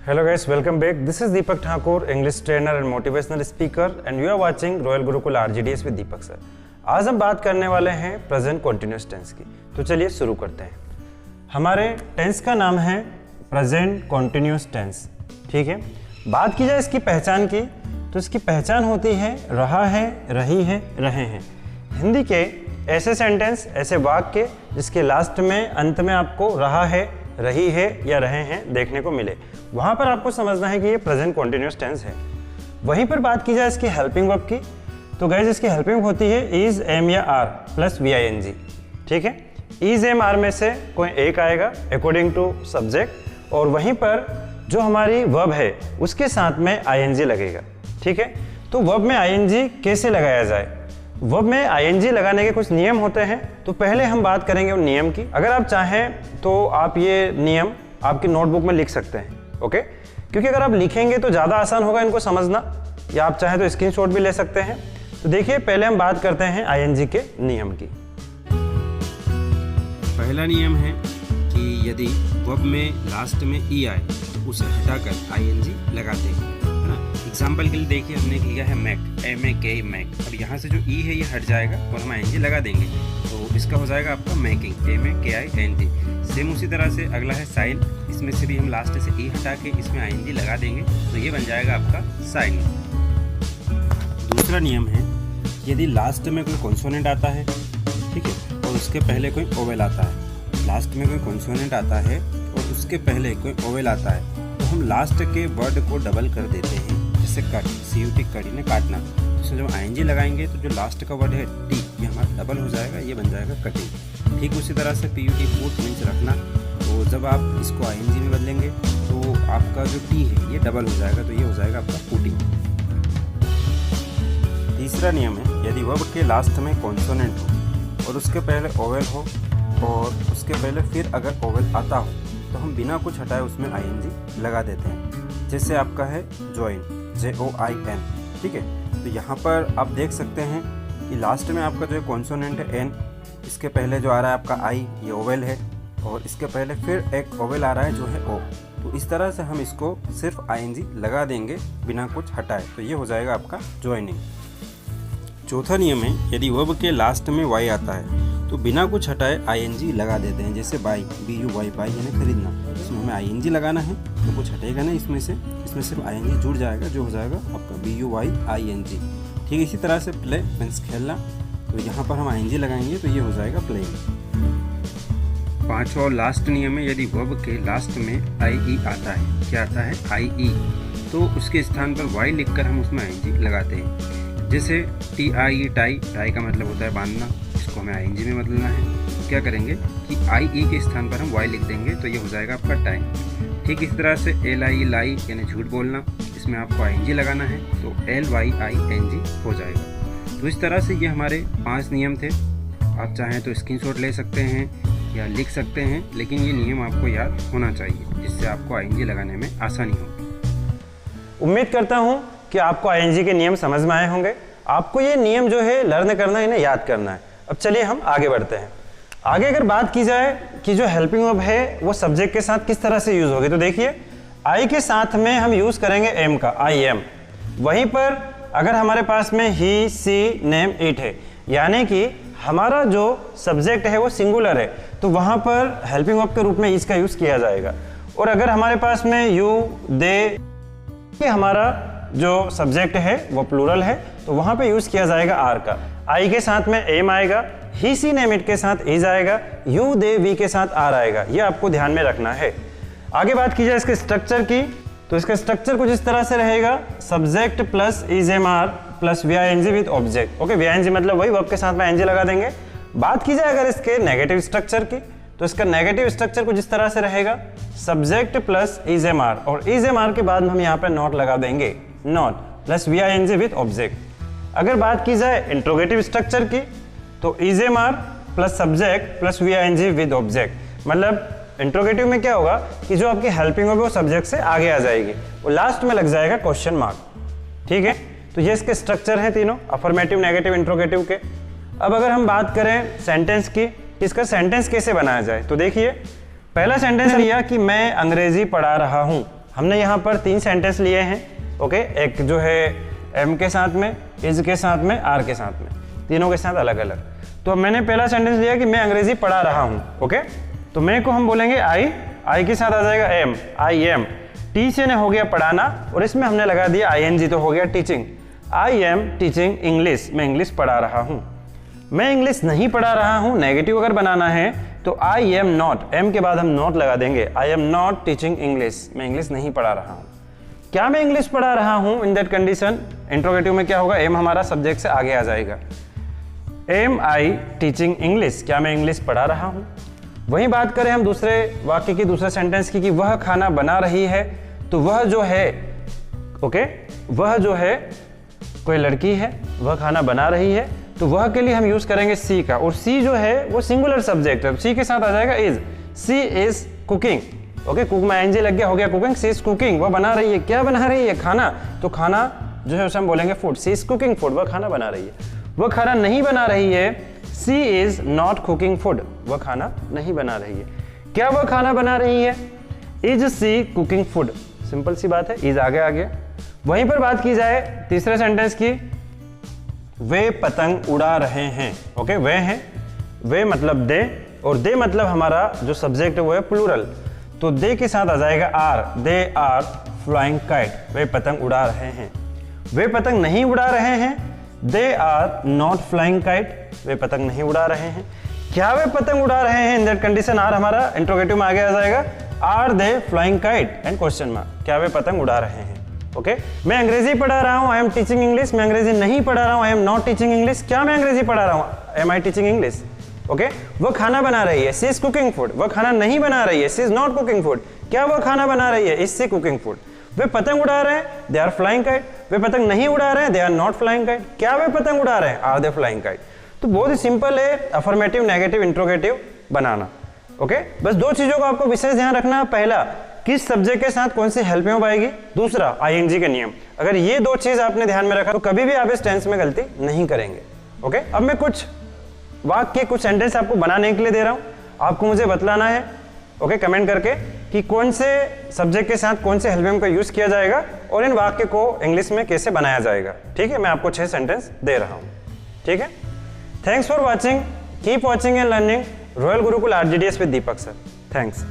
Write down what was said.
Hello guys, welcome back. This is Deepak Thakur, English trainer and motivational speaker and you are watching Royal Gurukul RGDS with Deepak sir. आज हम बात करने वाले हैं present continuous tense की। तो चलिए शुरू करते हैं। हमारे टेंस का नाम है प्रेजेंट कॉन्टिन्यूस टेंस, ठीक है। बात की जाए इसकी पहचान की, तो इसकी पहचान होती है रहा है, रही है, रहे हैं। हिंदी के ऐसे सेंटेंस, ऐसे वाक्य जिसके लास्ट में, अंत में आपको रहा है, रही है या रहे हैं देखने को मिले, वहां पर आपको समझना है कि ये प्रेजेंट कॉन्टिन्यूस टेंस है। वहीं पर बात की जाए इसकी हेल्पिंग वर्ब की, तो गाइस इसकी हेल्पिंग होती है इज, एम या आर प्लस VING, ठीक है। इज, एम, आर में से कोई एक आएगा अकॉर्डिंग टू सब्जेक्ट, और वहीं पर जो हमारी वर्ब है उसके साथ में ING लगेगा, ठीक है। तो वर्ब में ING कैसे लगाया जाए, वर्ब में ING लगाने के कुछ नियम होते हैं। तो पहले हम बात करेंगे उन नियम की। अगर आप चाहें तो आप ये नियम आपकी नोटबुक में लिख सकते हैं, ओके। क्योंकि अगर आप लिखेंगे तो ज़्यादा आसान होगा इनको समझना, या आप चाहें तो स्क्रीनशॉट भी ले सकते हैं। तो देखिए, पहले हम बात करते हैं ING के नियम की। पहला नियम है कि यदि वर्ब में लास्ट में ई आए तो उसे हटाकर ING लगाते हैं, है ना। एग्जाम्पल के लिए देखिए, हमने लिया है मैक, MAK, मैक। अब यहाँ से जो ई है ये हट जाएगा और हम ING लगा देंगे, तो इसका हो जाएगा आपका मैकिंग, MAKING। सेम उसी तरह से अगला है साइन, इसमें से भी हम लास्ट से ई हटा के इसमें ING लगा देंगे, तो ये बन जाएगा आपका साइन। दूसरा नियम है, यदि लास्ट में कोई कॉन्सोनेंट आता है, ठीक है, और उसके पहले कोई ओवेल आता है, लास्ट में कोई कॉन्सोनेंट आता है और उसके पहले कोई ओवेल आता है, तो हम लास्ट के वर्ड को डबल कर देते हैं। जैसे कट, CUT, कट ने काटना, इसमें जब ING लगाएंगे तो जो लास्ट का वर्ड है टी, ये हमारा डबल हो जाएगा, ये बन जाएगा कटिंग। ठीक उसी तरह से PUT, पुट मीन्स रखना, तो जब आप इसको ING में बदलेंगे तो आपका जो टी है ये डबल हो जाएगा, तो ये हो जाएगा आपका पुटिंग। तीसरा नियम है, यदि वर्ब के लास्ट में कॉन्सोनेंट हो और उसके पहले ओवेल हो और उसके पहले फिर अगर ओवेल आता हो तो हम बिना कुछ हटाए उसमें ING लगा देते हैं। जैसे आपका है ज्वाइन, JOIN, ठीक है। तो यहाँ पर आप देख सकते हैं कि लास्ट में आपका जो कॉन्सोनेंट है N, इसके पहले जो आ रहा है आपका I, ये ओवेल है, और इसके पहले फिर एक ओवेल आ रहा है जो है O। तो इस तरह से हम इसको सिर्फ ING लगा देंगे बिना कुछ हटाए, तो ये हो जाएगा आपका ज्वाइनिंग। चौथा नियम है, यदि वर्ब के लास्ट में Y आता है तो बिना कुछ हटाए ING लगा देते हैं। जैसे बाई, BUY, बाई यानी खरीदना, इसमें हमें ING लगाना है तो कुछ हटेगा नहीं इसमें से, इसमें सिर्फ ING जुड़ जाएगा, जो हो जाएगा आपका BUYING। ठीक इसी तरह से प्ले मीन्स खेलना, तो यहाँ पर हम ING लगाएंगे तो ये हो जाएगा प्लेइंग। पांचवा और लास्ट नियम है, यदि वर्ब के लास्ट में IE आता है, क्या आता है IE, तो उसके स्थान पर Y लिखकर हम उसमें ING लगाते हैं। जैसे TIE, टाई, टाई का मतलब होता है बांधना, इसको हमें ING में बदलना है, तो क्या करेंगे कि IE के स्थान पर हम Y लिख देंगे, तो ये हो जाएगा आपका टाइम। ठीक इस तरह से LI, लाई यानी झूठ बोलना, इसमें आपको ING लगाना है, तो LYING हो जाएगा। तो इस तरह से ये हमारे 5 नियम थे। आप चाहें तो स्क्रीनशॉट ले सकते हैं या लिख सकते हैं, लेकिन ये नियम आपको याद होना चाहिए, जिससे आपको ING लगाने में आसानी हो। उम्मीद करता हूँ कि आपको ING के नियम समझ में आए होंगे। आपको ये नियम जो है लर्न करना है, इन्हें याद करना है। अब चलिए हम आगे बढ़ते हैं। आगे अगर बात की जाए कि जो हेल्पिंग वर्ब है वो सब्जेक्ट के साथ किस तरह से यूज होगी, तो देखिए I के साथ में हम यूज करेंगे M का, I am। वहीं पर अगर हमारे पास में ही, सी, नेम, इट है, यानी कि हमारा जो सब्जेक्ट है वो सिंगुलर है, तो वहां पर हेल्पिंग वर्ब के रूप में इसका यूज किया जाएगा। और अगर हमारे पास में यू, दे, हमारा जो सब्जेक्ट है वो प्लूरल है, तो वहां पे यूज किया जाएगा आर का। आई के साथ में एम आएगा, ही, सी, नेम, इट के साथ इज आएगा, यू, दे, वी के साथ आर आएगा। ये आपको ध्यान में रखना है। आगे बात की जाए इसके स्ट्रक्चर की, तो इसका स्ट्रक्चर कुछ इस तरह से रहेगा, subject plus is, am, are plus VING with object. Okay, VING मतलब वही, वर्ब के साथ में ING लगा देंगे। बात की जाए अगर इसके नेगेटिव स्ट्रक्चर की, तो इसका नेगेटिव स्ट्रक्चर कुछ इस तरह से रहेगा, subject plus is, am, are, और इज, एम, आर के बाद हम यहाँ पे नॉट लगा देंगे, not plus VING with object. अगर बात की जाए इंट्रोगेटिव स्ट्रक्चर की, तो is, am, are plus subject plus VING with object. मतलब इंट्रोगेटिव में क्या होगा कि जो आपकी हेल्पिंग होगी वो सब्जेक्ट से आगे आ जाएगी, और लास्ट में लग जाएगा क्वेश्चन मार्क, ठीक है। तो ये इसके स्ट्रक्चर हैं तीनों, अफर्मेटिव, नेगेटिव, इंट्रोगेटिव के। अब अगर हम बात करें सेंटेंस की, इसका सेंटेंस कैसे बनाया जाए, तो देखिए पहला सेंटेंस लिया कि मैं अंग्रेजी पढ़ा रहा हूँ, हमने यहाँ पर 3 सेंटेंस लिए हैं, ओके। एक जो है एम के साथ में, इज के साथ में, आर के साथ में, तीनों के साथ अलग अलग। तो मैंने पहला सेंटेंस लिया कि मैं अंग्रेजी पढ़ा रहा हूँ, ओके। तो मैं को हम बोलेंगे आई के साथ आ जाएगा एम, आई एम। टी से ने हो गया पढ़ाना और इसमें हमने लगा दिया ING, तो हो गया teaching. I am teaching English, मैं इंग्लिश पढ़ा रहा हूँ। मैं इंग्लिश नहीं पढ़ा रहा हूँ, नेगेटिव अगर बनाना है तो आई एम नॉट, एम के बाद हम नॉट लगा देंगे, आई एम नॉट टीचिंग इंग्लिश, मैं इंग्लिश नहीं पढ़ा रहा हूँ। क्या मैं इंग्लिश पढ़ा रहा हूँ? इन दैट कंडीशन इंट्रोगेटिव में क्या होगा, एम हमारा सब्जेक्ट से आगे आ जाएगा। एम आई टीचिंग इंग्लिश, क्या मैं इंग्लिश पढ़ा रहा हूँ? वहीं बात करें हम दूसरे वाक्य की, दूसरे सेंटेंस की, कि वह खाना बना रही है, तो वह जो है, ओके, वह जो है कोई लड़की है, वह खाना बना रही है, तो वह के लिए हम यूज करेंगे सी का, और सी जो है वो सिंगुलर सब्जेक्ट है, सी के साथ आ जाएगा is. She is cooking, okay, cook में ING लग गया, हो गया कुकिंग। सी इज कुकिंग, वह बना रही है, क्या बना रही है? खाना। तो खाना जो है उसे हम बोलेंगे food, she is cooking food, वह खाना बना रही है। वह खाना नहीं बना रही है, she is not cooking food, वह खाना नहीं बना रही है। क्या वह खाना बना रही है? Is she cooking food, simple सी बात है, इज आगे आ गया। वहीं पर बात की जाए तीसरे सेंटेंस की, वे पतंग उड़ा रहे हैं, ओके, वे हैं, वे मतलब दे, और दे मतलब हमारा जो सब्जेक्ट है वो है प्लूरल, तो दे के साथ आ जाएगा are, they are flying kite, वे पतंग उड़ा रहे हैं। वे पतंग नहीं उड़ा रहे हैं, they are not flying kite, वे पतंग नहीं उड़ा रहे हैं। क्या वे पतंग उड़ा रहे हैं? इन दैट कंडीशन आर हमारा इंट्रोगेटिव में आगे आ जाएगा, are they flying kite and question mark, क्या वे पतंग उड़ा रहे हैं, ओके। मैं अंग्रेजी पढ़ा रहा हूँ, आई एम टीचिंग इंग्लिश, मैं अंग्रेजी नहीं पढ़ा रहा हूँ, I am not teaching English, क्या मैं अंग्रेजी पढ़ा रहा हूँ? Am I teaching English, okay. वह खाना बना रही है, सी इज कुकिंग फूड, वह खाना नहीं बना रही है, she is not cooking food, क्या वह खाना बना रही है? Is she cooking food. वे पतंग उड़ा रहे हैं, दे आर फ्लाइंग काइट, वे पतंग नहीं उड़ा रहे हैं, they are not flying kite, क्या वे पतंग उड़ा रहे हैं? Are they flying kite. तो बहुत ही सिंपल है अफर्मेटिव, नेगेटिव, इंट्रोगेटिव बनाना, ओके। बस 2 चीजों का आपको विशेष ध्यान रखना है, पहला किस सब्जेक्ट के साथ कौन सी हेल्पिंग वर्ब आएगी, दूसरा ING के नियम। अगर ये 2 चीज आपने ध्यान में रखा तो कभी भी आप इस टेंस में गलती नहीं करेंगे, ओके। अब मैं कुछ वाक्य, कुछ सेंटेंस आपको बनाने के लिए दे रहा हूं, आपको मुझे बतलाना है, ओके, कमेंट करके कि कौन से सब्जेक्ट के साथ कौन से हेल्पिंग वर्ब का यूज किया जाएगा और इन वाक्य को इंग्लिश में कैसे बनाया जाएगा, ठीक है। मैं आपको 6 सेंटेंस दे रहा हूं, ठीक है। Thanks for watching, keep watching and learning royal Gurukul RGDS with Deepak sir. Thanks.